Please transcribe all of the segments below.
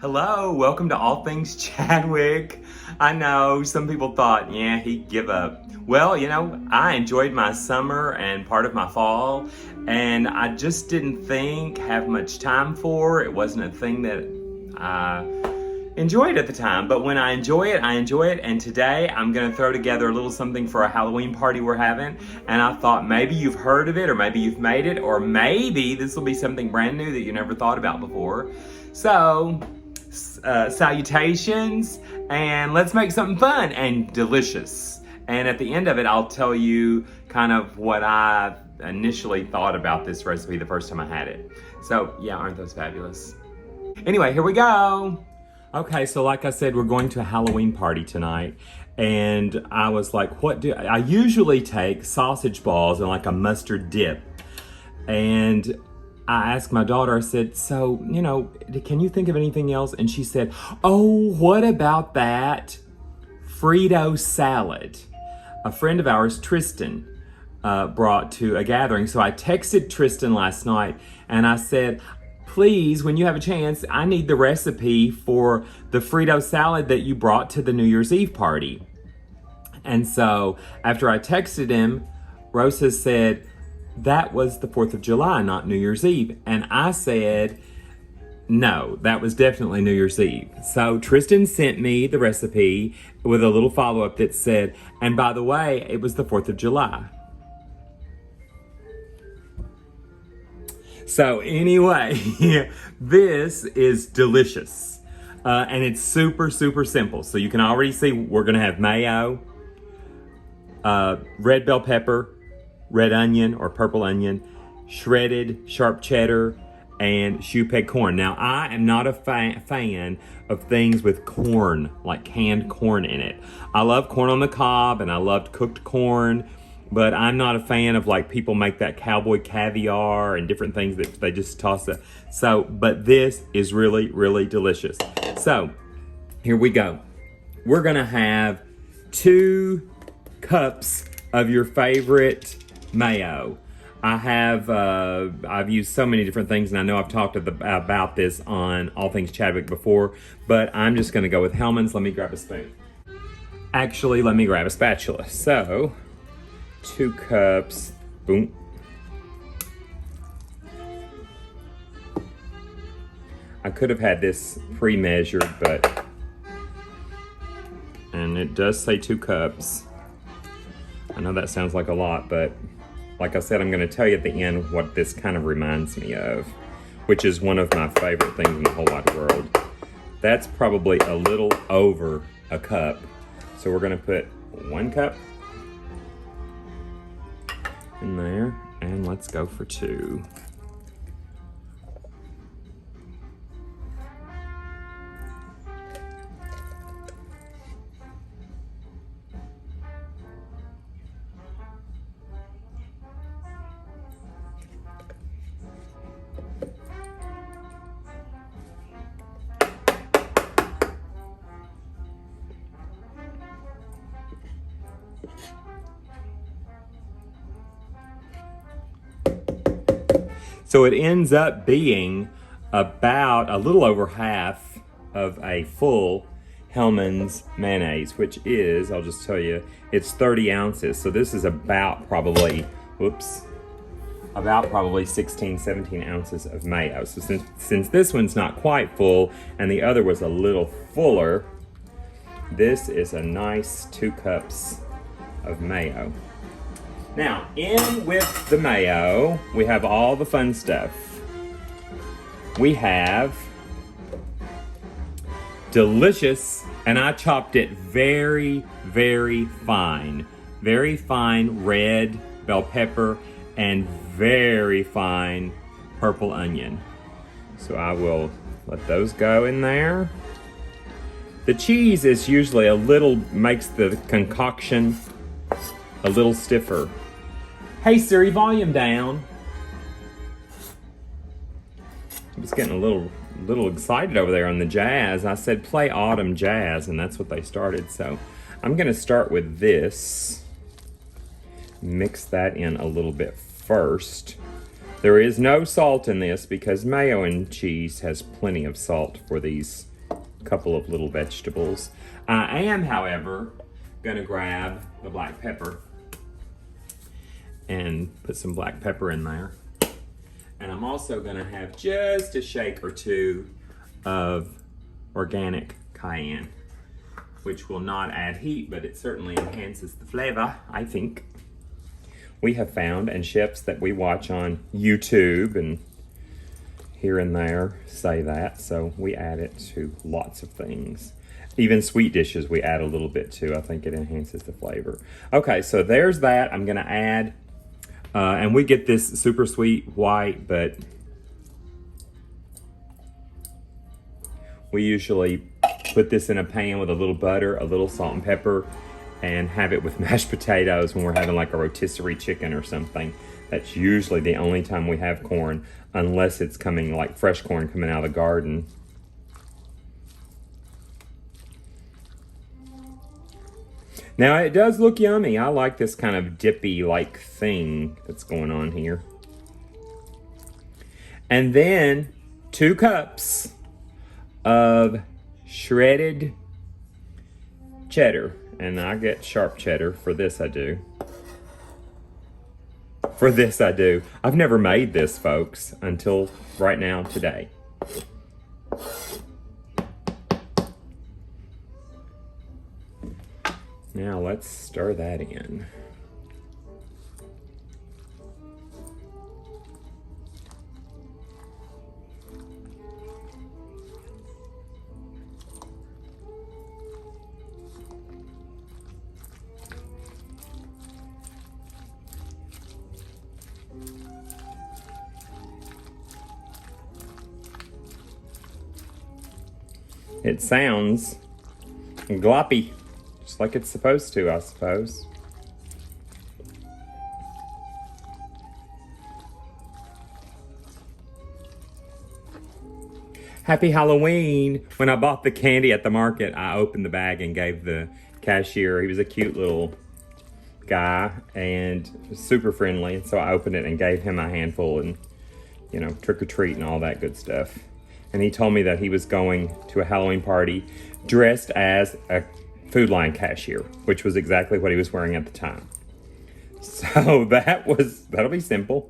Hello, welcome to All Things Chadwick. I know some people thought, yeah, he'd give up. Well, I enjoyed my summer and part of my fall, and I just didn't have much time for. It wasn't a thing that I enjoyed at the time, but when I enjoy it, and today I'm gonna throw together a little something for a Halloween party we're having, and I thought maybe you've heard of it, or maybe you've made it, or maybe this will be something brand new that you never thought about before. So, salutations, and let's make something fun and delicious. And at the end of it, I'll tell you kind of what I initially thought about this recipe the first time I had it. So yeah, aren't those fabulous? Anyway, here we go. Okay, so like I said, we're going to a Halloween party tonight, and I was like, I usually take sausage balls and like a mustard dip, and I asked my daughter, I said, so, can you think of anything else? And she said, oh, what about that Frito salad? A friend of ours, Tristan, brought to a gathering. So I texted Tristan last night and I said, please, when you have a chance, I need the recipe for the Frito salad that you brought to the New Year's Eve party. And so after I texted him, Rosa said, that was the 4th of July, not New Year's Eve. And I said, no, that was definitely New Year's Eve. So Tristan sent me the recipe with a little follow-up that said, and by the way, it was the 4th of July. So anyway, this is delicious. And it's super, super simple. So you can already see we're gonna have mayo, red bell pepper, red onion or purple onion, shredded sharp cheddar, and shoe-peg corn. Now, I am not a fan of things with corn, like canned corn in it. I love corn on the cob and I loved cooked corn, but I'm not a fan of like people make that cowboy caviar and different things that they just toss it. So, but this is really, really delicious. So, here we go. We're gonna have 2 cups of your favorite mayo. I've used so many different things, and I know I've talked about this on All Things Chadwick before, but I'm just gonna go with Hellmann's. Let me grab a spoon. Actually, let me grab a spatula. So, 2 cups, boom. I could have had this pre-measured, and it does say 2 cups. I know that sounds like a lot, but like I said, I'm going to tell you at the end what this kind of reminds me of, which is one of my favorite things in the whole wide world. That's probably a little over a cup. So we're going to put 1 cup in there, and let's go for 2. So it ends up being about a little over half of a full Hellmann's mayonnaise, which is, I'll just tell you, it's 30 ounces. So this is about probably 16, 17 ounces of mayo. So since this one's not quite full and the other was a little fuller, this is a nice 2 cups of mayo. Now, in with the mayo, we have all the fun stuff. We have delicious, and I chopped it very, very fine red bell pepper and very fine purple onion. So I will let those go in there. The cheese is usually makes the concoction a little stiffer. Hey Siri, volume down. I'm just getting a little excited over there on the jazz. I said play autumn jazz, and that's what they started. So I'm gonna start with this. Mix that in a little bit first. There is no salt in this because mayo and cheese has plenty of salt for these a couple of little vegetables. I am, however, gonna grab the black pepper and put some black pepper in there. And I'm also gonna have just a shake or two of organic cayenne, which will not add heat, but it certainly enhances the flavor, I think. We have found, and chefs that we watch on YouTube and here and there say that, so we add it to lots of things. Even sweet dishes we add a little bit to. I think it enhances the flavor. Okay, so there's that. I'm gonna add, and we get this super sweet white, but we usually put this in a pan with a little butter, a little salt and pepper, and have it with mashed potatoes when we're having like a rotisserie chicken or something. That's usually the only time we have corn, unless it's coming like fresh corn coming out of the garden. Now it does look yummy. I like this kind of dippy like thing that's going on here. And then 2 cups of shredded cheddar. And I get sharp cheddar. For this I do. For this I do. I've never made this, folks, until right now, today. Now let's stir that in. It sounds gloppy, just like it's supposed to, I suppose. Happy Halloween! When I bought the candy at the market, I opened the bag and gave the cashier, he was a cute little guy and super friendly, and so I opened it and gave him a handful and, you know, trick or treat and all that good stuff. And he told me that he was going to a Halloween party dressed as a Food Line cashier, which was exactly what he was wearing at the time. So that'll be simple.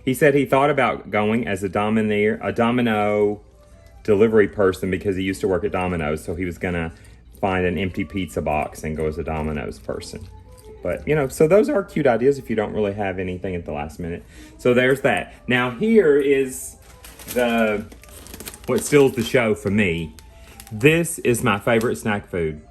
He said he thought about going as a Domino delivery person because he used to work at Domino's, so he was gonna find an empty pizza box and go as a Domino's person. But, you know, so those are cute ideas if you don't really have anything at the last minute. So there's that. Now here is what steals the show for me. This is my favorite snack food.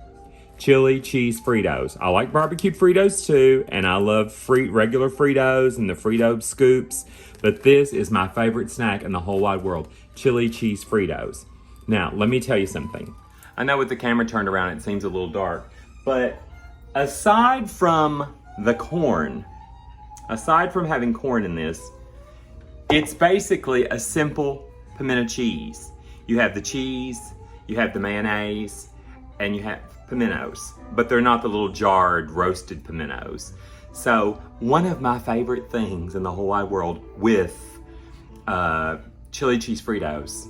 Chili cheese Fritos. I like barbecued Fritos too, and I love regular Fritos and the Frito scoops, but this is my favorite snack in the whole wide world. Chili cheese Fritos. Now, let me tell you something. I know with the camera turned around, it seems a little dark, but aside from the corn, aside from having corn in this, it's basically a simple pimento cheese. You have the cheese, you have the mayonnaise, and you have pimentos, but they're not the little jarred roasted pimentos. So one of my favorite things in the whole wide world with chili cheese Fritos,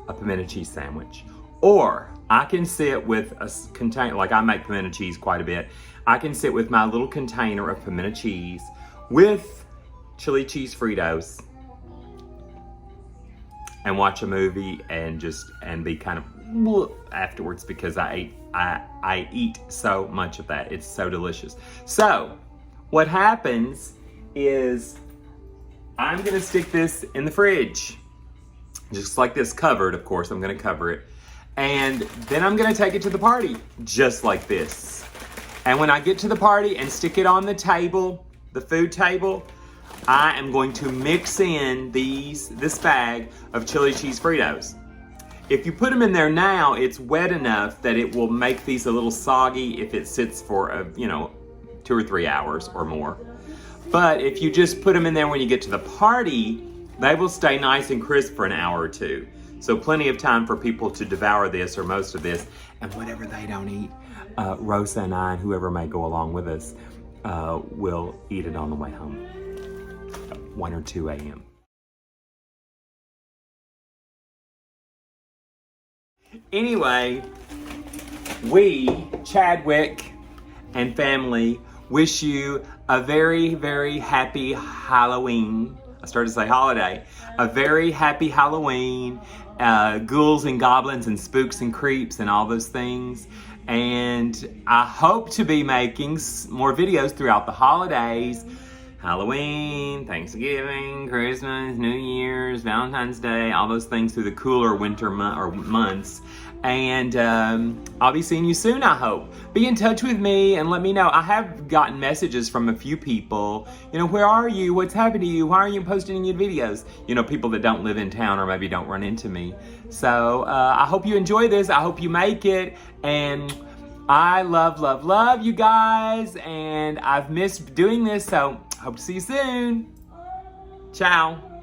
a pimento cheese sandwich. Or I can sit with a container, like I make pimento cheese quite a bit. I can sit with my little container of pimento cheese with chili cheese Fritos and watch a movie and be kind of afterwards because I eat so much of that. It's so delicious. So what happens is I'm gonna stick this in the fridge, just like this, covered, of course. I'm gonna cover it. And then I'm gonna take it to the party, just like this. And when I get to the party and stick it on the table, the food table, I am going to mix in this bag of chili cheese Fritos. If you put them in there now, it's wet enough that it will make these a little soggy if it sits for 2 or 3 hours or more. But if you just put them in there when you get to the party, they will stay nice and crisp for an hour or two. So plenty of time for people to devour this or most of this. And whatever they don't eat, Rosa and I and whoever may go along with us will eat it on the way home. 1 or 2 a.m. Anyway, we, Chadwick and family, wish you a very, very happy Halloween. I started to say holiday. A very happy Halloween. Ghouls and goblins and spooks and creeps and all those things. And I hope to be making more videos throughout the holidays. Halloween, Thanksgiving, Christmas, New Year's, Valentine's Day, all those things through the cooler winter months. And I'll be seeing you soon, I hope. Be in touch with me and let me know. I have gotten messages from a few people. You know, where are you? What's happened to you? Why are you posting any videos? You know, people that don't live in town or maybe don't run into me. So I hope you enjoy this. I hope you make it. And I love, love, love you guys. And I've missed doing this, so hope to see you soon. Ciao.